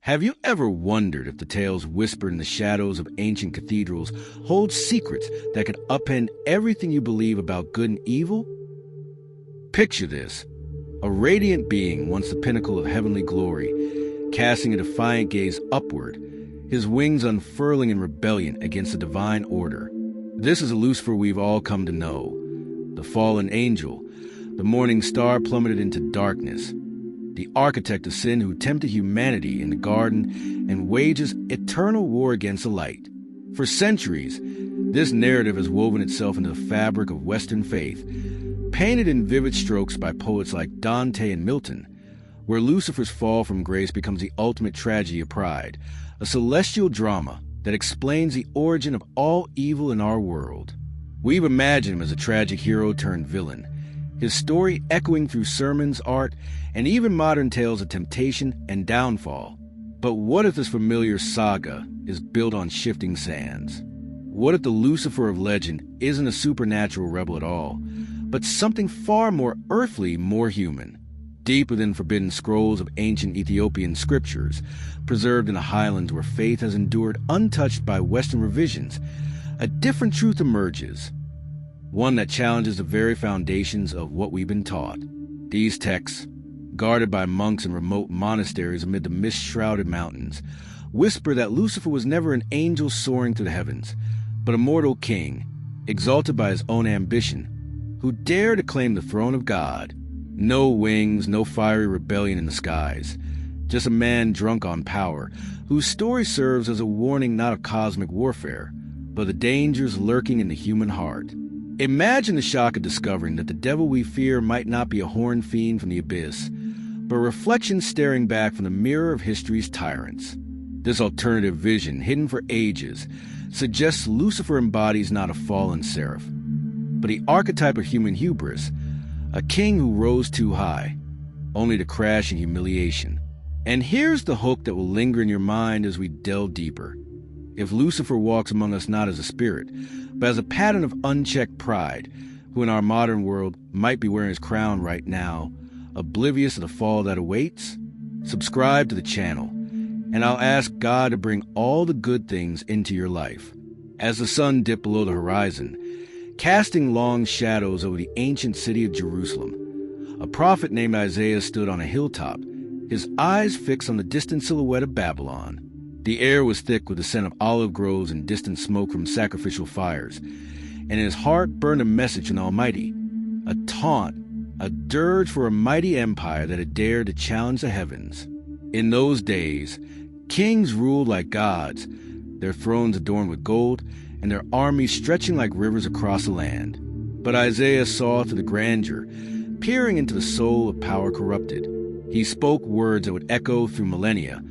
Have you ever wondered if the tales whispered in the shadows of ancient cathedrals hold secrets that could upend everything you believe about good and evil? Picture this: a radiant being, once the pinnacle of heavenly glory, casting a defiant gaze upward, his wings unfurling in rebellion against the divine order. This is a Lucifer we've all come to know, the fallen angel, the morning star plummeted into darkness, the architect of sin who tempted humanity in the garden and wages eternal war against the light. For centuries, this narrative has woven itself into the fabric of Western faith, painted in vivid strokes by poets like Dante and Milton, where Lucifer's fall from grace becomes the ultimate tragedy of pride, a celestial drama that explains the origin of all evil in our world. We've imagined him as a tragic hero turned villain, his story echoing through sermons, art, and even modern tales of temptation and downfall. But what if this familiar saga is built on shifting sands? What if the Lucifer of legend isn't a supernatural rebel at all, but something far more earthly, more human? Deep within forbidden scrolls of ancient Ethiopian scriptures, preserved in the highlands where faith has endured untouched by Western revisions, a different truth emerges. One that challenges the very foundations of what we've been taught. These texts, guarded by monks in remote monasteries amid the mist-shrouded mountains, whisper that Lucifer was never an angel soaring to the heavens, but a mortal king, exalted by his own ambition, who dared to claim the throne of God. No wings, no fiery rebellion in the skies, just a man drunk on power, whose story serves as a warning not of cosmic warfare, but the dangers lurking in the human heart. Imagine the shock of discovering that the devil we fear might not be a horned fiend from the abyss, but a reflection staring back from the mirror of history's tyrants. This alternative vision, hidden for ages, suggests Lucifer embodies not a fallen seraph, but the archetype of human hubris, a king who rose too high, only to crash in humiliation. And here's the hook that will linger in your mind as we delve deeper. If Lucifer walks among us not as a spirit, but as a pattern of unchecked pride, who in our modern world might be wearing his crown right now, oblivious of the fall that awaits, subscribe to the channel, and I'll ask God to bring all the good things into your life. As the sun dipped below the horizon, casting long shadows over the ancient city of Jerusalem, a prophet named Isaiah stood on a hilltop, his eyes fixed on the distant silhouette of Babylon. The air was thick with the scent of olive groves and distant smoke from sacrificial fires, and in his heart burned a message from the Almighty, a taunt, a dirge for a mighty empire that had dared to challenge the heavens. In those days, kings ruled like gods, their thrones adorned with gold, and their armies stretching like rivers across the land. But Isaiah saw through the grandeur, peering into the soul of power corrupted. He spoke words that would echo through millennia,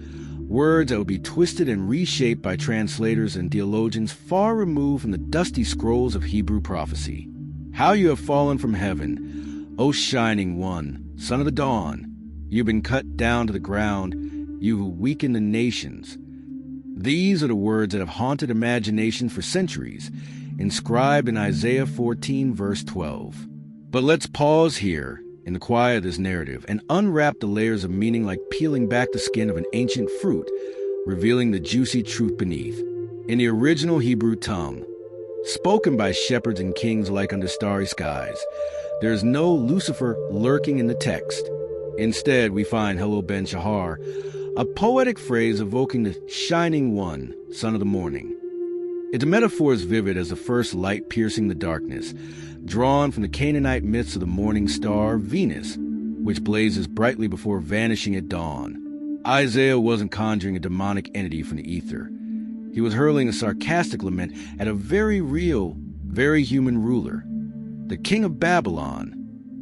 words that would be twisted and reshaped by translators and theologians far removed from the dusty scrolls of Hebrew prophecy. How you have fallen from heaven, O shining one, son of the dawn! You've been cut down to the ground, you who weaken the nations. These are the words that have haunted imaginations for centuries, inscribed in Isaiah 14, verse 12. But let's pause here, in the quiet of this narrative, and unwrap the layers of meaning like peeling back the skin of an ancient fruit, revealing the juicy truth beneath. In the original Hebrew tongue, spoken by shepherds and kings alike under starry skies, there is no Lucifer lurking in the text. Instead, we find Hello Ben Shahar, a poetic phrase evoking the shining one, son of the morning. Its metaphor is vivid as the first light piercing the darkness, drawn from the Canaanite myths of the morning star, Venus, which blazes brightly before vanishing at dawn. Isaiah wasn't conjuring a demonic entity from the ether. He was hurling a sarcastic lament at a very real, very human ruler, the king of Babylon,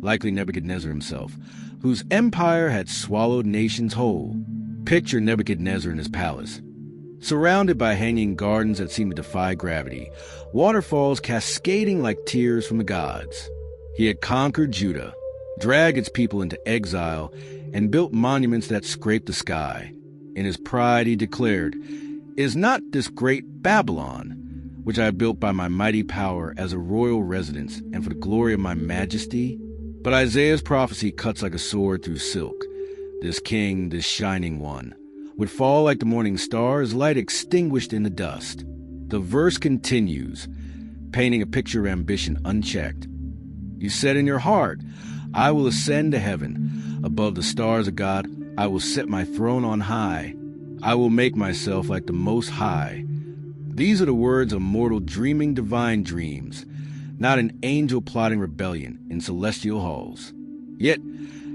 likely Nebuchadnezzar himself, whose empire had swallowed nations whole. Picture Nebuchadnezzar in his palace, surrounded by hanging gardens that seem to defy gravity, waterfalls cascading like tears from the gods. He had conquered Judah, dragged its people into exile, and built monuments that scraped the sky. In his pride he declared, "Is not this great Babylon, which I built by my mighty power as a royal residence and for the glory of my majesty?" But Isaiah's prophecy cuts like a sword through silk. This king, this shining one, would fall like the morning star as light extinguished in the dust. The verse continues, painting a picture of ambition unchecked. You said in your heart, I will ascend to heaven. Above the stars of God, I will set my throne on high. I will make myself like the Most High. These are the words of mortal dreaming divine dreams, not an angel plotting rebellion in celestial halls. Yet,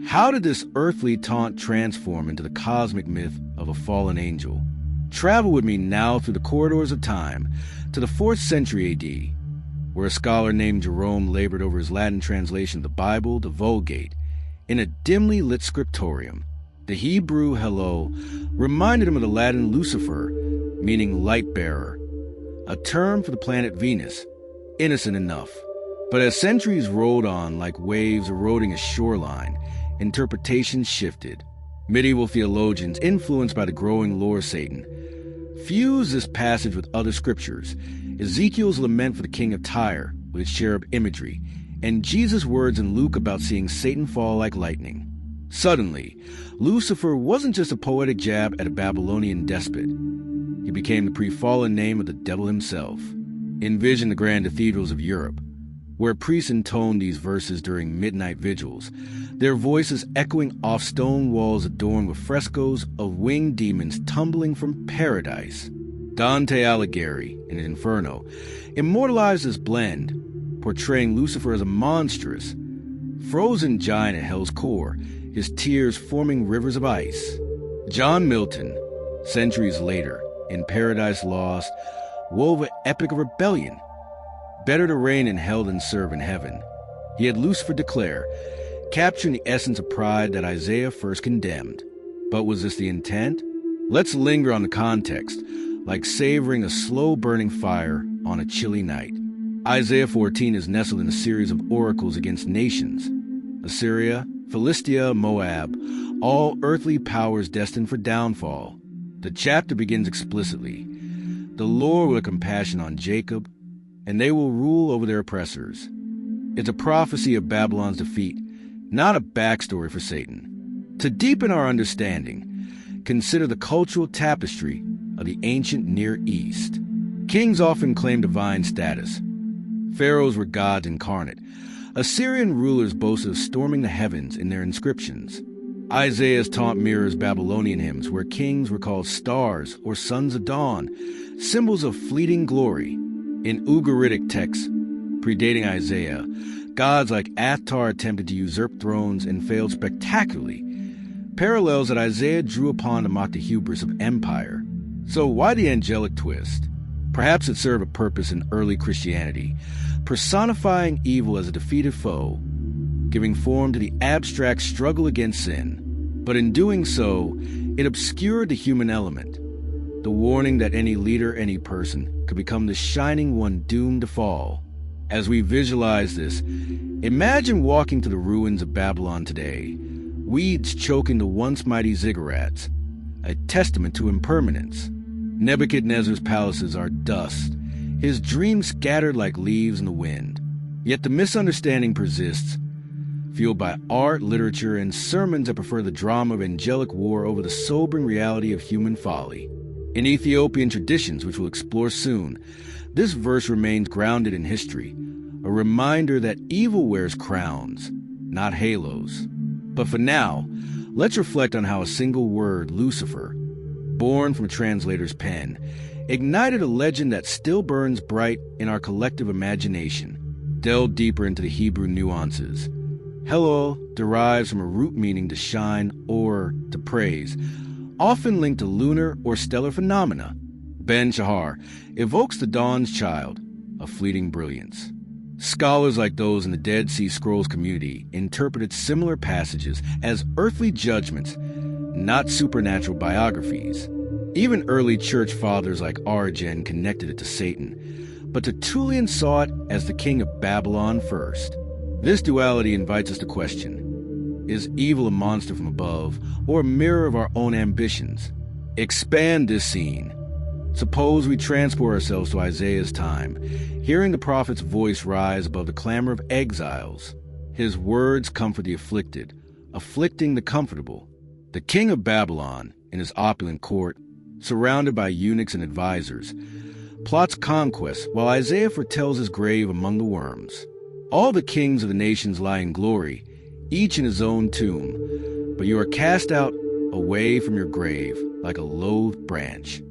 how did this earthly taunt transform into the cosmic myth of a fallen angel? Travel with me now through the corridors of time to the 4th century A.D., where a scholar named Jerome labored over his Latin translation of the Bible, the Vulgate, in a dimly lit scriptorium. The Hebrew hello reminded him of the Latin Lucifer, meaning light-bearer, a term for the planet Venus, innocent enough. But as centuries rolled on like waves eroding a shoreline, interpretations shifted. Medieval theologians, influenced by the growing lore of Satan, fused this passage with other scriptures, Ezekiel's lament for the king of Tyre with its cherub imagery, and Jesus' words in Luke about seeing Satan fall like lightning. Suddenly, Lucifer wasn't just a poetic jab at a Babylonian despot. He became the pre-fallen name of the devil himself. Envision the grand cathedrals of Europe, where priests intoned these verses during midnight vigils, their voices echoing off stone walls adorned with frescoes of winged demons tumbling from paradise. Dante Alighieri, in Inferno, immortalized this blend, portraying Lucifer as a monstrous, frozen giant at hell's core, his tears forming rivers of ice. John Milton, centuries later, in Paradise Lost, wove an epic of rebellion. Better to reign in hell than serve in heaven. He had Lucifer declare, capturing the essence of pride that Isaiah first condemned. But was this the intent? Let's linger on the context, like savoring a slow-burning fire on a chilly night. Isaiah 14 is nestled in a series of oracles against nations. Assyria, Philistia, Moab, all earthly powers destined for downfall. The chapter begins explicitly. The Lord will have compassion on Jacob, and they will rule over their oppressors. It's a prophecy of Babylon's defeat, not a backstory for Satan. To deepen our understanding, consider the cultural tapestry of the ancient Near East. Kings often claimed divine status. Pharaohs were gods incarnate. Assyrian rulers boasted of storming the heavens in their inscriptions. Isaiah's taunt mirrors Babylonian hymns where kings were called stars or sons of dawn, symbols of fleeting glory. In Ugaritic texts predating Isaiah, gods like Athtar attempted to usurp thrones and failed spectacularly, parallels that Isaiah drew upon to mock the hubris of empire. So why the angelic twist? Perhaps it served a purpose in early Christianity, personifying evil as a defeated foe, giving form to the abstract struggle against sin. But in doing so, it obscured the human element, the warning that any leader, any person, could become the shining one doomed to fall. As we visualize this, imagine walking to the ruins of Babylon today, weeds choking the once mighty ziggurats, a testament to impermanence. Nebuchadnezzar's palaces are dust, his dreams scattered like leaves in the wind. Yet the misunderstanding persists, fueled by art, literature, and sermons that prefer the drama of angelic war over the sobering reality of human folly. In Ethiopian traditions, which we'll explore soon, this verse remains grounded in history, a reminder that evil wears crowns, not halos. But for now, let's reflect on how a single word, Lucifer, born from a translator's pen, ignited a legend that still burns bright in our collective imagination. Delve deeper into the Hebrew nuances. Hello derives from a root meaning to shine or to praise, often linked to lunar or stellar phenomena. Ben Shahar evokes the dawn's child, a fleeting brilliance. Scholars like those in the Dead Sea Scrolls community interpreted similar passages as earthly judgments, not supernatural biographies. Even early church fathers like Origen connected it to Satan, but Tertullian saw it as the king of Babylon first. This duality invites us to question, is evil a monster from above or a mirror of our own ambitions? Expand this scene. Suppose we transport ourselves to Isaiah's time, hearing the prophet's voice rise above the clamor of exiles. His words comfort the afflicted, afflicting the comfortable. The king of Babylon, in his opulent court, surrounded by eunuchs and advisors, plots conquest while Isaiah foretells his grave among the worms. All the kings of the nations lie in glory, each in his own tomb, but you are cast out away from your grave like a loathed branch.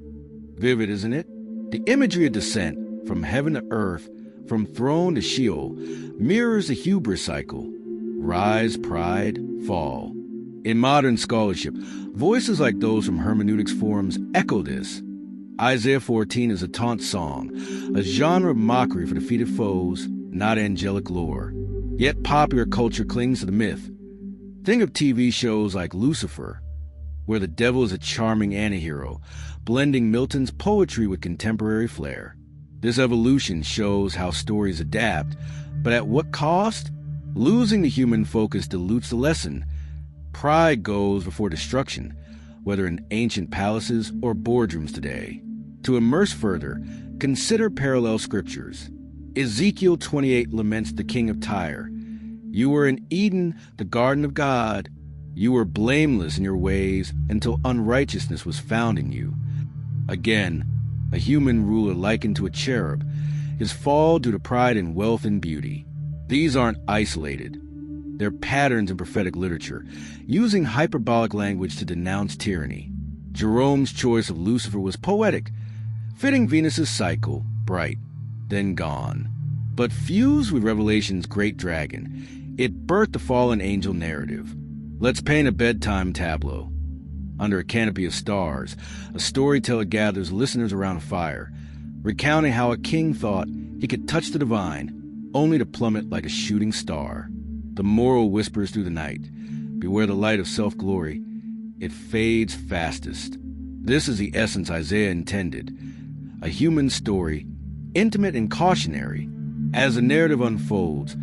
Vivid, isn't it? The imagery of descent from heaven to earth, from throne to Sheol, mirrors the hubris cycle: rise, pride, fall. In modern scholarship, voices like those from hermeneutics forums echo this. Isaiah 14 is a taunt song, a genre of mockery for defeated foes, not angelic lore. Yet popular culture clings to the myth. Think of TV shows like Lucifer, where the devil is a charming antihero, blending Milton's poetry with contemporary flair. This evolution shows how stories adapt, but at what cost? Losing the human focus dilutes the lesson. Pride goes before destruction, whether in ancient palaces or boardrooms today. To immerse further, consider parallel scriptures. Ezekiel 28 laments the king of Tyre. You were in Eden, the garden of God. You were blameless in your ways until unrighteousness was found in you. Again, a human ruler likened to a cherub, his fall due to pride in wealth and beauty. These aren't isolated. They're patterns in prophetic literature, using hyperbolic language to denounce tyranny. Jerome's choice of Lucifer was poetic, fitting Venus's cycle, bright, then gone. But fused with Revelation's great dragon, it birthed the fallen angel narrative. Let's paint a bedtime tableau. Under a canopy of stars, a storyteller gathers listeners around a fire, recounting how a king thought he could touch the divine, only to plummet like a shooting star. The moral whispers through the night, beware the light of self-glory. It fades fastest. This is the essence Isaiah intended. A human story, intimate and cautionary. As the narrative unfolds,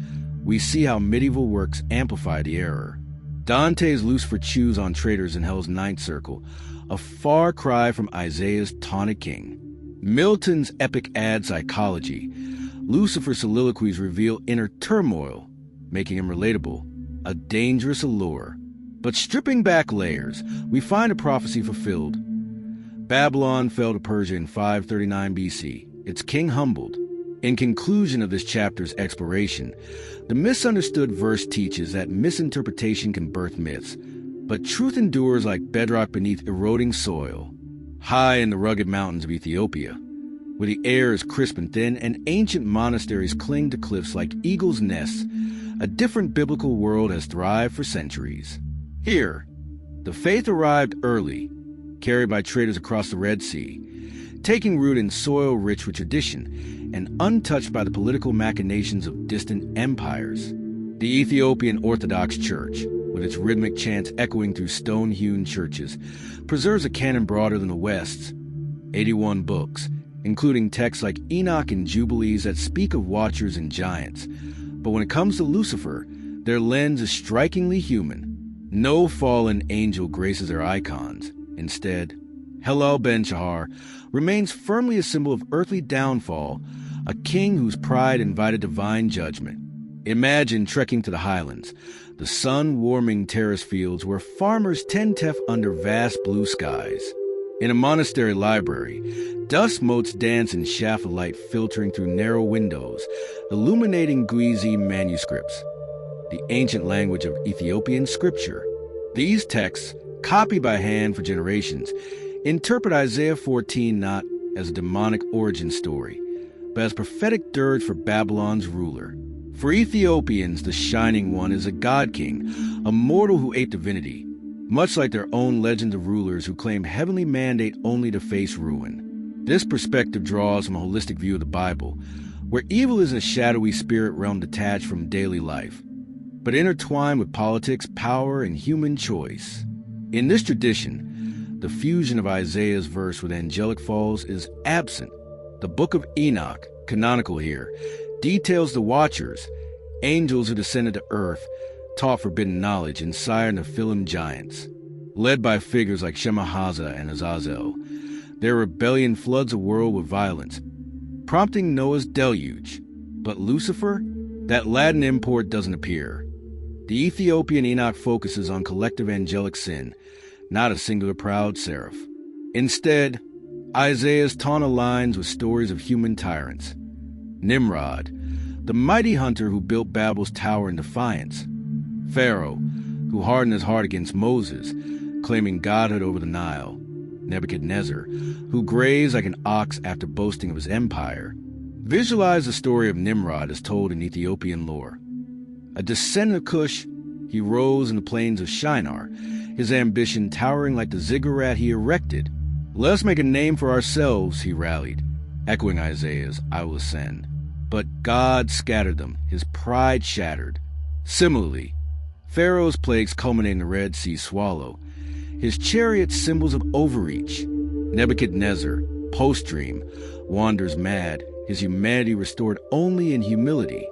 we see how medieval works amplify the error. Dante's Lucifer chews on traitors in Hell's Ninth Circle, a far cry from Isaiah's taunted king. Milton's epic ad psychology. Lucifer's soliloquies reveal inner turmoil, making him relatable, a dangerous allure. But stripping back layers, we find a prophecy fulfilled. Babylon fell to Persia in 539 BC, its king humbled. In conclusion of this chapter's exploration, the misunderstood verse teaches that misinterpretation can birth myths, but truth endures like bedrock beneath eroding soil. High in the rugged mountains of Ethiopia, where the air is crisp and thin and ancient monasteries cling to cliffs like eagles' nests, a different biblical world has thrived for centuries. Here, the faith arrived early, carried by traders across the Red Sea, taking root in soil rich with tradition and untouched by the political machinations of distant empires. The Ethiopian Orthodox Church, with its rhythmic chants echoing through stone-hewn churches, preserves a canon broader than the West's. 81 books, including texts like Enoch and Jubilees that speak of watchers and giants. But when it comes to Lucifer, their lens is strikingly human. No fallen angel graces their icons. Instead, Helel Ben-Shahar remains firmly a symbol of earthly downfall, a king whose pride invited divine judgment. Imagine trekking to the highlands, the sun-warming terrace fields where farmers tentef under vast blue skies. In a monastery library, dust motes dance in shaft of light filtering through narrow windows, illuminating Guizi manuscripts, the ancient language of Ethiopian scripture. These texts, copied by hand for generations, interpret Isaiah 14 not as a demonic origin story, but as prophetic dirge for Babylon's ruler. For Ethiopians, the Shining One is a god king, a mortal who ate divinity, much like their own legends of rulers who claim heavenly mandate only to face ruin. This perspective draws from a holistic view of the Bible, where evil is a shadowy spirit realm detached from daily life, but intertwined with politics, power, and human choice. In this tradition, the fusion of Isaiah's verse with angelic falls is absent. The Book of Enoch, canonical here, details the Watchers, angels who descended to earth, taught forbidden knowledge, and sired Nephilim giants. Led by figures like Shemahaza and Azazel, their rebellion floods a world with violence, prompting Noah's deluge. But Lucifer? That Latin import doesn't appear. The Ethiopian Enoch focuses on collective angelic sin, not a singular proud seraph. Instead, Isaiah's taunt aligns with stories of human tyrants. Nimrod, the mighty hunter who built Babel's tower in defiance. Pharaoh, who hardened his heart against Moses, claiming godhood over the Nile. Nebuchadnezzar, who grazed like an ox after boasting of his empire. Visualize the story of Nimrod as told in Ethiopian lore. A descendant of Cush, he rose in the plains of Shinar, his ambition towering like the ziggurat he erected. "Let's make a name for ourselves," he rallied, echoing Isaiah's, "I will ascend." But God scattered them, his pride shattered. Similarly, Pharaoh's plagues culminate in the Red Sea swallow, his chariots symbols of overreach. Nebuchadnezzar, post-dream, wanders mad, his humanity restored only in humility.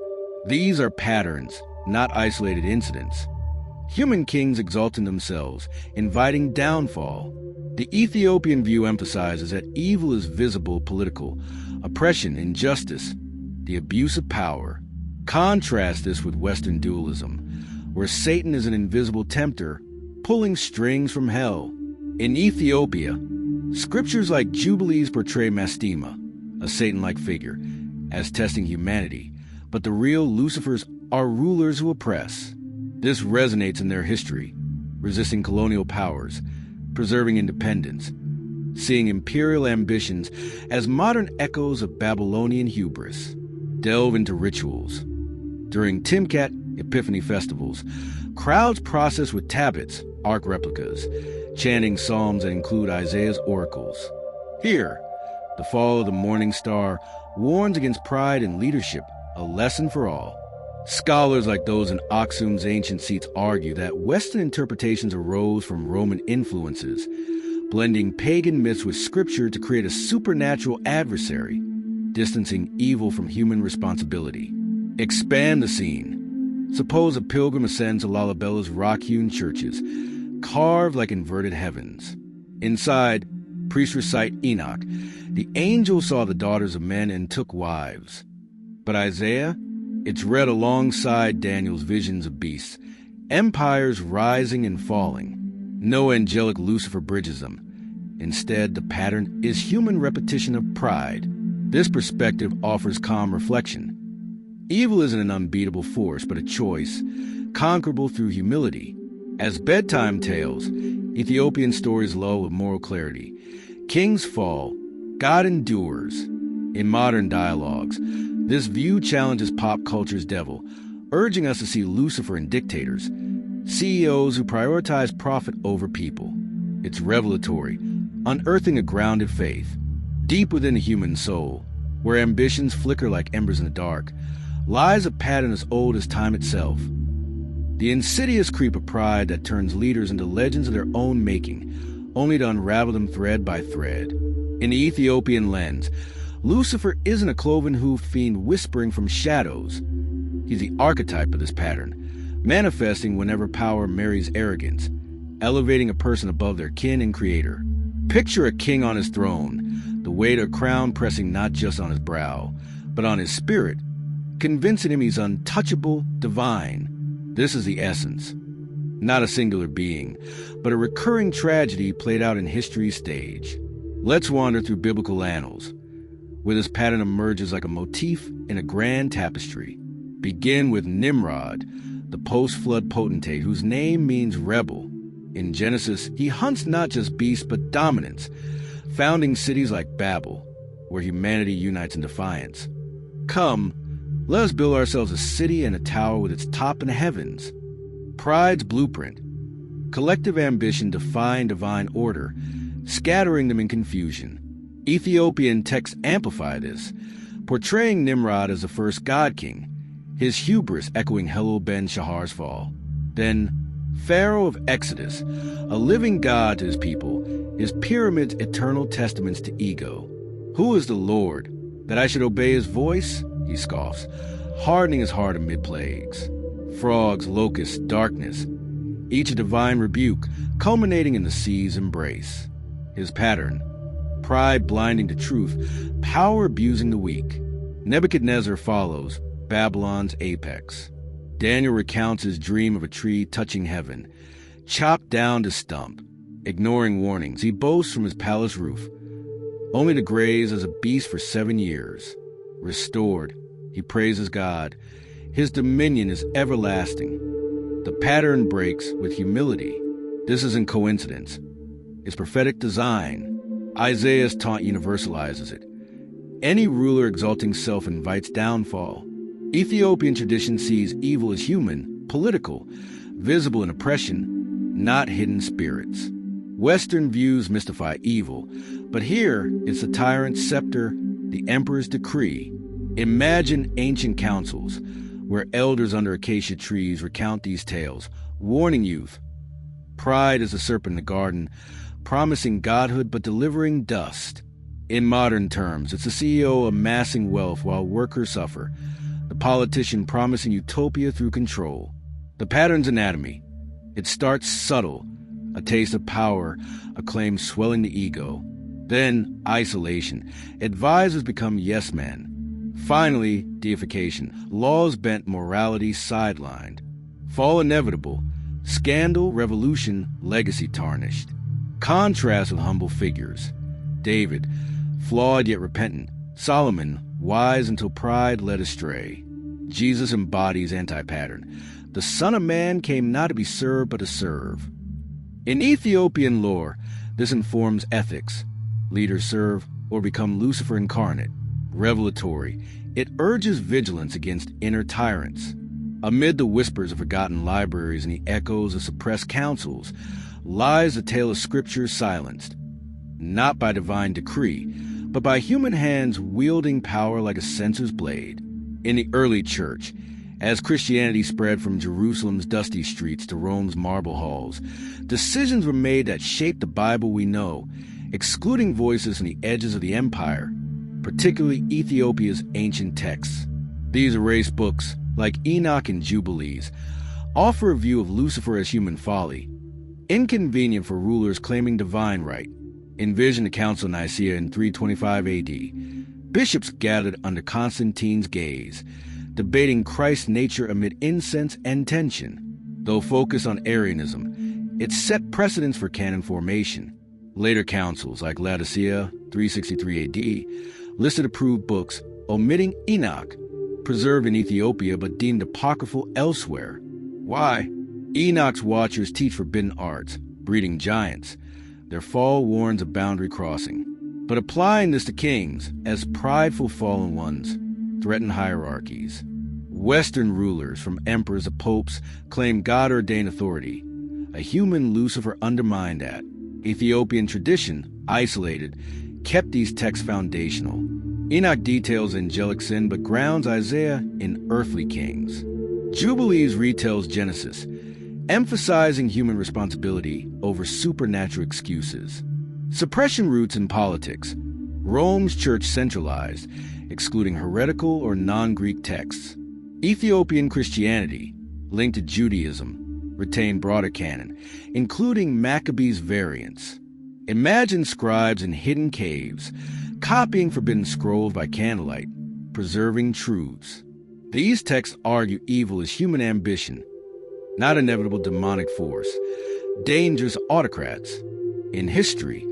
These are patterns, not isolated incidents. Human kings exalting themselves, inviting downfall. The Ethiopian view emphasizes that evil is visible, political, oppression, injustice, the abuse of power. Contrast this with Western dualism, where Satan is an invisible tempter, pulling strings from hell. In Ethiopia, scriptures like Jubilees portray Mastema, a Satan-like figure, as testing humanity, but the real Lucifers are rulers who oppress. This resonates in their history, resisting colonial powers, preserving independence, seeing imperial ambitions as modern echoes of Babylonian hubris. Delve into rituals. During Timkat Epiphany festivals, crowds process with tablets, ark replicas, chanting psalms that include Isaiah's oracles. Here, the fall of the morning star warns against pride and leadership, a lesson for all. Scholars like those in Aksum's ancient seats argue that Western interpretations arose from Roman influences, blending pagan myths with scripture to create a supernatural adversary, distancing evil from human responsibility. Expand the scene. Suppose a pilgrim ascends to Lalabella's rock-hewn churches, carved like inverted heavens. Inside, priests recite Enoch. The angel saw the daughters of men and took wives. But Isaiah? It's read alongside Daniel's visions of beasts, empires rising and falling. No angelic Lucifer bridges them. Instead, the pattern is human repetition of pride. This perspective offers calm reflection. Evil isn't an unbeatable force, but a choice, conquerable through humility. As bedtime tales, Ethiopian stories lull with moral clarity. Kings fall, God endures. In modern dialogues, this view challenges pop culture's devil, urging us to see Lucifer in dictators, CEOs who prioritize profit over people. It's revelatory, unearthing a grounded faith, deep within the human soul, where ambitions flicker like embers in the dark, lies a pattern as old as time itself. The insidious creep of pride that turns leaders into legends of their own making, only to unravel them thread by thread. In the Ethiopian lens, Lucifer isn't a cloven-hoofed fiend whispering from shadows. He's the archetype of this pattern, manifesting whenever power marries arrogance, elevating a person above their kin and creator. Picture a king on his throne, the weight of a crown pressing not just on his brow, but on his spirit, convincing him he's untouchable, divine. This is the essence. Not a singular being, but a recurring tragedy played out in history's stage. Let's wander through biblical annals, where this pattern emerges like a motif in a grand tapestry. Begin with Nimrod, the post-flood potentate whose name means rebel. In Genesis, he hunts not just beasts but dominance, founding cities like Babel, where humanity unites in defiance. Come, let us build ourselves a city and a tower with its top in the heavens. Pride's blueprint. Collective ambition defying divine order, scattering them in confusion. Ethiopian texts amplify this, portraying Nimrod as the first god king, his hubris echoing Hello Ben Shahar's fall. Then, Pharaoh of Exodus, a living god to his people, his pyramids eternal testaments to ego. Who is the Lord, that I should obey his voice? He scoffs, hardening his heart amid plagues. Frogs, locusts, darkness, each a divine rebuke, culminating in the sea's embrace. His pattern, pride blinding to truth, power abusing the weak. Nebuchadnezzar follows, Babylon's apex. Daniel recounts his dream of a tree touching heaven, chopped down to stump. Ignoring warnings, he boasts from his palace roof, only to graze as a beast for 7 years. Restored, he praises God. His dominion is everlasting. The pattern breaks with humility. This isn't coincidence. It's prophetic design. Isaiah's taunt universalizes it. Any ruler exalting self invites downfall. Ethiopian tradition sees evil as human, political, visible in oppression, not hidden spirits. Western views mystify evil, but here it's the tyrant's scepter, the emperor's decree. Imagine ancient councils, where elders under acacia trees recount these tales, warning youth. Pride is a serpent in the garden, promising godhood but delivering dust. In modern terms, it's the CEO amassing wealth while workers suffer, the politician promising utopia through control. The pattern's anatomy. It starts subtle, a taste of power, a claim swelling the ego. Then isolation. Advisors become yes men. Finally, deification. Laws bent, morality sidelined. Fall inevitable. Scandal, revolution, legacy tarnished. Contrast with humble figures. David, flawed yet repentant. Solomon, wise until pride led astray. Jesus embodies anti-pattern. The Son of Man came not to be served, but to serve. In Ethiopian lore, this informs ethics. Leaders serve or become Lucifer incarnate. Revelatory, it urges vigilance against inner tyrants. Amid the whispers of forgotten libraries and the echoes of suppressed councils, lies the tale of Scripture silenced, not by divine decree, but by human hands wielding power like a censor's blade. In the early church, as Christianity spread from Jerusalem's dusty streets to Rome's marble halls, decisions were made that shaped the Bible we know, excluding voices from the edges of the empire, particularly Ethiopia's ancient texts. These erased books, like Enoch and Jubilees, offer a view of Lucifer as human folly, inconvenient for rulers claiming divine right. Envision the Council of Nicaea in 325 AD. Bishops gathered under Constantine's gaze, debating Christ's nature amid incense and tension. Though focused on Arianism, it set precedents for canon formation. Later councils, like Laodicea 363 AD, listed approved books, omitting Enoch, preserved in Ethiopia but deemed apocryphal elsewhere. Why? Enoch's watchers teach forbidden arts, breeding giants. Their fall warns of boundary crossing. But applying this to kings, as prideful fallen ones, threaten hierarchies. Western rulers, from emperors to popes, claim God-ordained authority. A human Lucifer undermined that. Ethiopian tradition, isolated, kept these texts foundational. Enoch details angelic sin but grounds Isaiah in earthly kings. Jubilees retells Genesis, emphasizing human responsibility over supernatural excuses. Suppression roots in politics. Rome's church centralized, excluding heretical or non-Greek texts. Ethiopian Christianity, linked to Judaism, retained broader canon, including Maccabees variants. Imagine scribes in hidden caves, copying forbidden scrolls by candlelight, preserving truths. These texts argue evil is human ambition, not inevitable demonic force. Dangerous autocrats. In history,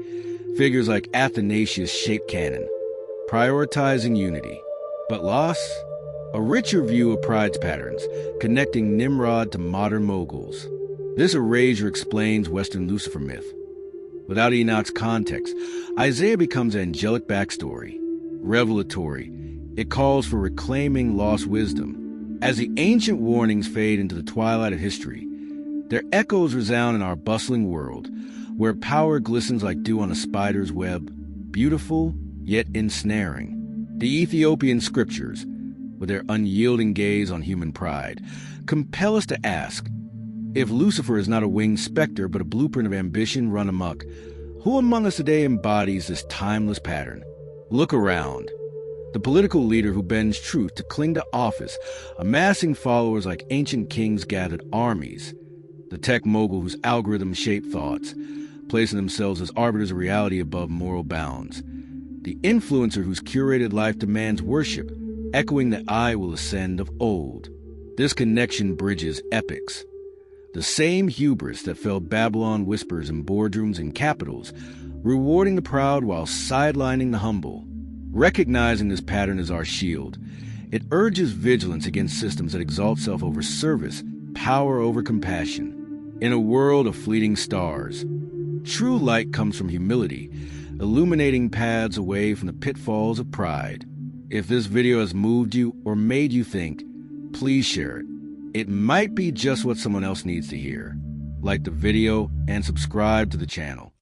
figures like Athanasius shaped canon, prioritizing unity. But loss? A richer view of pride's patterns, connecting Nimrod to modern moguls. This erasure explains Western Lucifer myth. Without Enoch's context, Isaiah becomes angelic backstory. Revelatory, it calls for reclaiming lost wisdom. As the ancient warnings fade into the twilight of history, their echoes resound in our bustling world, where power glistens like dew on a spider's web, beautiful yet ensnaring. The Ethiopian scriptures, with their unyielding gaze on human pride, compel us to ask, if Lucifer is not a winged specter but a blueprint of ambition run amok, who among us today embodies this timeless pattern? Look around. The political leader who bends truth to cling to office, amassing followers like ancient kings gathered armies. The tech mogul whose algorithms shape thoughts, placing themselves as arbiters of reality above moral bounds. The influencer whose curated life demands worship, echoing the I will ascend of old. This connection bridges epics. The same hubris that felled Babylon whispers in boardrooms and capitals, rewarding the proud while sidelining the humble. Recognizing this pattern as our shield, it urges vigilance against systems that exalt self over service, power over compassion. In a world of fleeting stars, true light comes from humility, illuminating paths away from the pitfalls of pride. If this video has moved you or made you think, please share it. It might be just what someone else needs to hear. Like the video and subscribe to the channel.